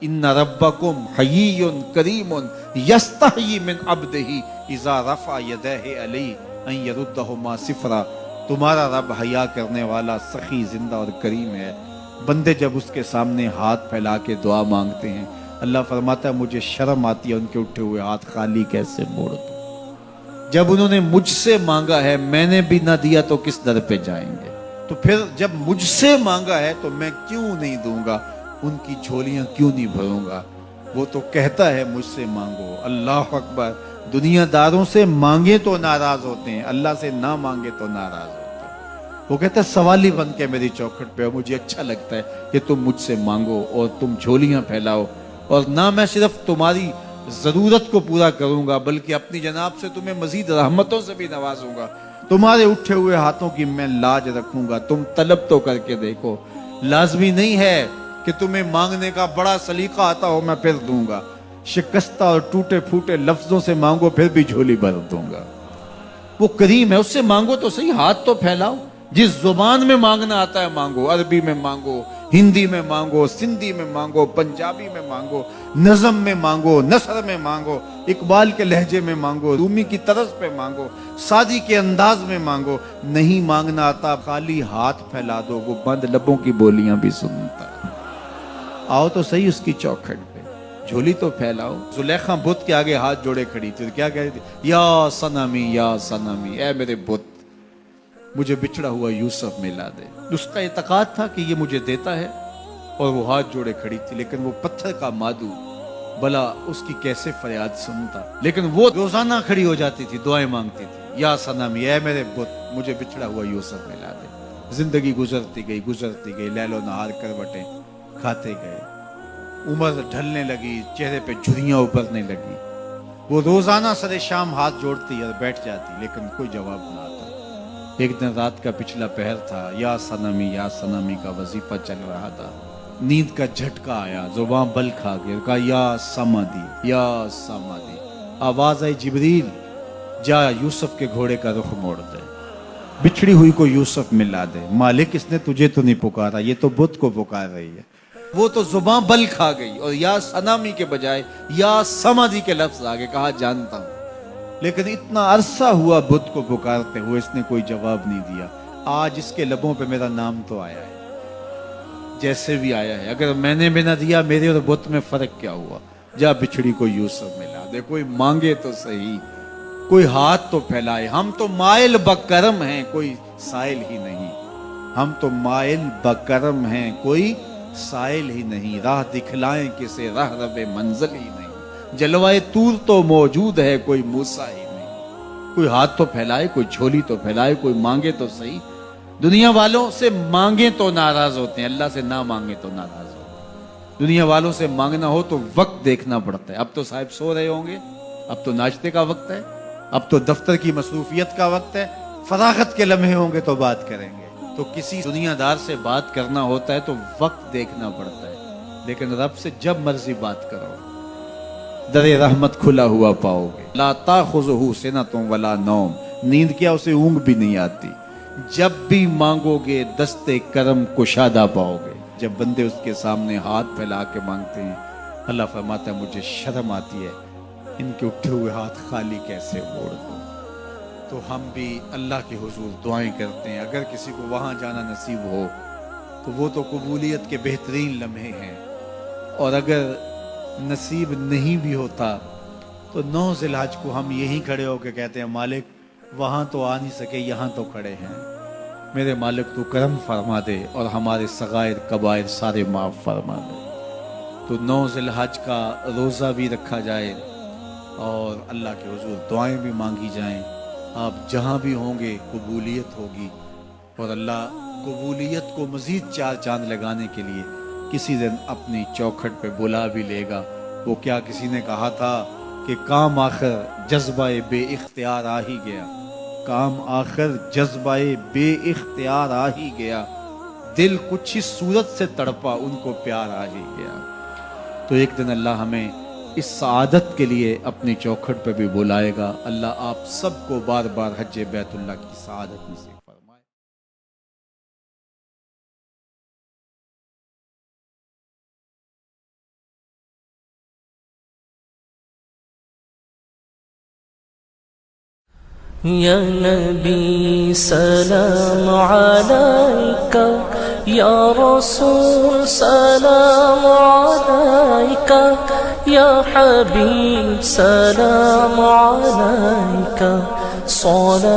इन्ना रब्बकुम हय्युन करीमुन यस्तही मिन अब्दिही इज़ा रफ़ा यदैहि अलैहि अन यरुद्दहुमा सिफ़रा। तुम्हारा रब हया करने वाला, सखी, जिंदा और करीम है। बंदे जब उसके सामने हाथ फैला के दुआ मांगते हैं, अल्लाह फरमाता है मुझे शर्म आती है उनके उठे हुए हाथ खाली कैसे मोड़ दूं। जब उन्होंने मुझसे मांगा है, मैंने भी ना दिया तो किस दर पे जाएंगे। तो फिर जब मुझसे मांगा है तो मैं क्यों नहीं दूंगा, उनकी झोलियां क्यों नहीं भरूंगा। वो तो कहता है मुझसे मांगो। अल्लाह अकबर। दुनियादारों से मांगे तो नाराज होते हैं, अल्लाह से ना मांगे तो नाराज होते हैं। वो कहता है सवाली बन के मेरी चौखट पे हो, मुझे अच्छा लगता है कि तुम मुझसे मांगो और तुम झोलियां फैलाओ, और ना मैं सिर्फ तुम्हारी जरूरत को पूरा करूंगा बल्कि अपनी जनाब से तुम्हें मजीद रहमतों से भी नवाजूंगा। तुम्हारे उठे हुए हाथों की मैं लाज रखूंगा, तुम तलब तो करके देखो। लाजमी नहीं है कि तुम्हें मांगने का बड़ा सलीका आता हो मैं फिर दूंगा। शिकस्ता और टूटे फूटे लफ्जों से मांगो फिर भी झोली भर दूंगा। वो करीम है, उससे मांगो तो सही, हाथ तो फैलाओ। जिस जुबान में मांगना आता है मांगो, अरबी में मांगो, हिंदी में मांगो, सिंधी में मांगो, पंजाबी में मांगो, नज़म में मांगो, नसर में मांगो, इकबाल के लहजे में मांगो, रूमी की तरज पे मांगो, सादी के अंदाज में मांगो। नहीं मांगना आता, खाली हाथ फैला दो, वो बंद लबों की बोलियां भी सुनता है। आओ तो सही उसकी चौखट पे, झोली तो फैलाओ। जुलेखा बुत के आगे हाथ जोड़े खड़ी थी, क्या कह रही थी? या सनमी, या सनमी, ऐ मेरे बुत, मुझे बिछड़ा हुआ यूसुफ मिला दे। उसका इतकाद था कि ये मुझे देता है, और वो हाथ जोड़े खड़ी थी। लेकिन वो पत्थर का मादू भला उसकी कैसे फरियाद सुनता। लेकिन वो रोजाना खड़ी हो जाती थी, दुआएं मांगती थी, या सनमी, ऐ मेरे बुत, मुझे बिछड़ा हुआ यूसुफ मिला दे। जिंदगी गुजरती गई, लैलो नहार करवटें खाते गए। उम्र ढलने लगी, चेहरे पे झुर्रियां उभरने लगी। वो रोजाना सरे शाम हाथ जोड़ती और बैठ जाती, लेकिन कोई जवाब ना आता। एक दिन रात का पिछला पहर था, या सनमी का वजीफा चल रहा था। नींद का झटका आया, जुबान बल खा गया, कहा या समादी, या समादी। आवाज आई, जिब्रील जा यूसुफ के घोड़े का रुख मोड़ दे, बिछड़ी हुई को यूसुफ मिला दे। मालिक इसने तुझे तो नहीं पुकारा, ये तो बुत को पुकार रही है। वो तो जुबान बल खा गई और या सनामी के बजाय या समाधि के लफ्ज आगे। कहा जानता हूं, लेकिन इतना अरसा हुआ बुत को पुकारते हुए, इसने कोई जवाब नहीं दिया। आज इसके लबों पे मेरा नाम तो आया है, जैसे भी आया है। अगर मैंने भी ना दिया, मेरे और बुत में फर्क क्या हुआ। जा बिछड़ी को यूसुफ मिला दे। कोई मांगे तो सही, कोई हाथ तो फैलाए। हम तो माइल बकरम हैं, कोई साइल ही नहीं। हम तो माइल बकरम हैं, कोई साइल ही नहीं। राह दिखलाएं किसे, राह रबे मंजिल ही नहीं। जलवाए तूर तो मौजूद है, कोई मूसा ही नहीं। कोई हाथ तो फैलाए, कोई झोली तो फैलाए, कोई मांगे तो सही। दुनिया वालों से मांगे तो नाराज होते हैं, अल्लाह से ना मांगे तो नाराज होते हैं। दुनिया वालों से मांगना हो तो वक्त देखना पड़ता है। अब तो साहब सो रहे होंगे, अब तो नाश्ते का वक्त है, अब तो दफ्तर की मसरूफियत का वक्त है। फरागत के लम्हे होंगे तो बात करेंगे। तो किसी दुनियादार से बात करना होता है तो वक्त देखना पड़ता है। लेकिन रब से जब मर्जी बात करो, दरे रहमत खुला हुआ पाओगे। ला ताखुज़ुहु सिनतुन वला नौम, नींद क्या, उसे ऊंघ भी नहीं आती। जब भी मांगोगे दस्ते करम कुशादा पाओगे। जब बंदे उसके सामने हाथ फैला के मांगते हैं, अल्लाह फरमाता है मुझे शर्म आती है इनके उठे हुए हाथ खाली कैसे मोड़ दूं। तो हम भी अल्लाह के हुजूर दुआएं करते हैं। अगर किसी को वहां जाना नसीब हो तो वो तो कबूलियत के बेहतरीन लम्हे हैं, और अगर नसीब नहीं भी होता तो 9 ज़िलहज को हम यहीं खड़े होकर कहते हैं मालिक वहां तो आ नहीं सके, यहाँ तो खड़े हैं। मेरे मालिक तू करम फरमा दे और हमारे सगायर कबायर सारे माफ फरमा दे। तो 9 ज़िलहज का रोज़ा भी रखा जाए और अल्लाह के हुजूर दुआएं भी मांगी जाएं। आप जहां भी होंगे कबूलियत होगी, और अल्लाह कबूलियत को मजीद 4 चांद लगाने के लिए किसी दिन अपनी चौखट पे बुला भी लेगा। वो क्या किसी ने कहा था कि काम आखिर जज्बाए बे इख्तियार आ ही गया। काम आखिर जज्बाए बे इख्तियार आ ही गया। दिल कुछ ही सूरत से तड़पा, उनको प्यार आ ही गया। तो एक दिन अल्लाह हमें इस सआदत के लिए अपनी चौखट पे भी बुलाएगा। अल्लाह आप सबको बार बार हज बैतुल्लाह की सआदत नसीब फरमाए। یا نبی سلام علیکہ، یا رسول سلام علیکہ، یا حبیب سلام علیکہ، صلاة